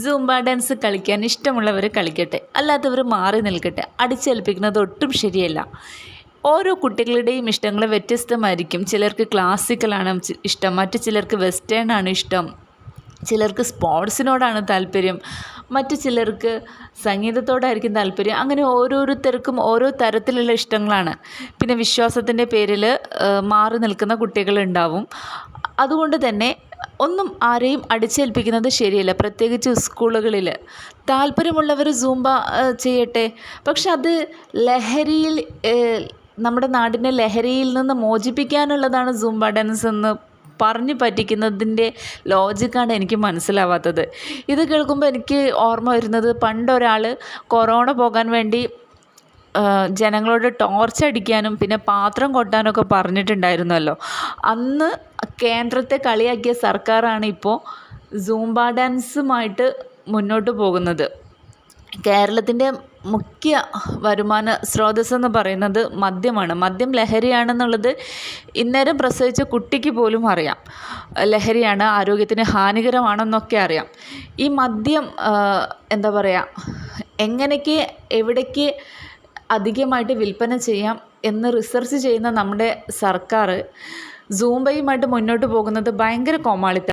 Zumba dance കളിക്കാൻ ഇഷ്ടമുള്ളവർ കളിക്കട്ടെ, അല്ലാത്തവർ മാറി നിൽക്കട്ടെ. അടിച്ചേൽപ്പിക്കുന്നത് ഒട്ടും ശരിയല്ല. ഓരോ കുട്ടികളുടെയും ഇഷ്ടങ്ങൾ വ്യത്യസ്തമായിരിക്കും. ചിലർക്ക് ക്ലാസിക്കലാണ് ഇഷ്ടം, മറ്റു ചിലർക്ക് വെസ്റ്റേൺ ആണ് ഇഷ്ടം, ചിലർക്ക് സ്പോർട്സിനോടാണ് താല്പര്യം, മറ്റു ചിലർക്ക് സംഗീതത്തോടായിരിക്കും താല്പര്യം. അങ്ങനെ ഓരോരുത്തർക്കും ഓരോ തരത്തിലുള്ള ഇഷ്ടങ്ങളാണ്. പിന്നെ വിശ്വാസത്തിൻ്റെ പേരിൽ മാറി നിൽക്കുന്ന കുട്ടികളുണ്ടാവും. അതുകൊണ്ട് തന്നെ ഒന്നും ആരെയും അടിച്ചേൽപ്പിക്കുന്നത് ശരിയല്ല. പ്രത്യേകിച്ച് സ്കൂളുകളിൽ താല്പര്യമുള്ളവർ സൂംബ ചെയ്യട്ടെ. പക്ഷെ അത് ലഹരിയിൽ നമ്മുടെ നാടിനെ ലഹരിയിൽ നിന്ന് മോചിപ്പിക്കാനുള്ളതാണ് സൂംബ ഡാൻസ് എന്ന് പറഞ്ഞു പറ്റിക്കുന്നതിൻ്റെ ലോജിക്കാണ് എനിക്ക് മനസ്സിലാവാത്തത്. ഇത് കേൾക്കുമ്പോൾ എനിക്ക് ഓർമ്മ വരുന്നത്, പണ്ടൊരാൾ കൊറോണ പോകാൻ വേണ്ടി ജനങ്ങളോട് ടോർച്ച് അടിക്കാനും പിന്നെ പാത്രം കൊട്ടാനൊക്കെ പറഞ്ഞിട്ടുണ്ടായിരുന്നല്ലോ. അന്ന് കേന്ദ്രത്തെ കളിയാക്കിയ സർക്കാരാണ് ഇപ്പോൾ സൂംബ ഡാൻസുമായിട്ട് മുന്നോട്ട് പോകുന്നത്. കേരളത്തിൻ്റെ മുഖ്യ വരുമാന സ്രോതസ്സെന്ന് പറയുന്നത് മദ്യമാണ്. മദ്യം ലഹരിയാണെന്നുള്ളത് ഇന്നേരം പ്രസവിച്ച കുട്ടിക്ക് പോലും അറിയാം. ലഹരിയാണ്, ആരോഗ്യത്തിന് ഹാനികരമാണെന്നൊക്കെ അറിയാം. ഈ മദ്യം എന്താ പറയുക, എങ്ങനെയൊക്കെ എവിടേക്ക് അധികമായിട്ട് വിൽപ്പന ചെയ്യാം എന്ന് റിസർച്ച് ചെയ്യുന്ന നമ്മുടെ സർക്കാർ സൂംബയുമായിട്ട് മുന്നോട്ട് പോകുന്നത് ഭയങ്കര കോമാളിത്തരം.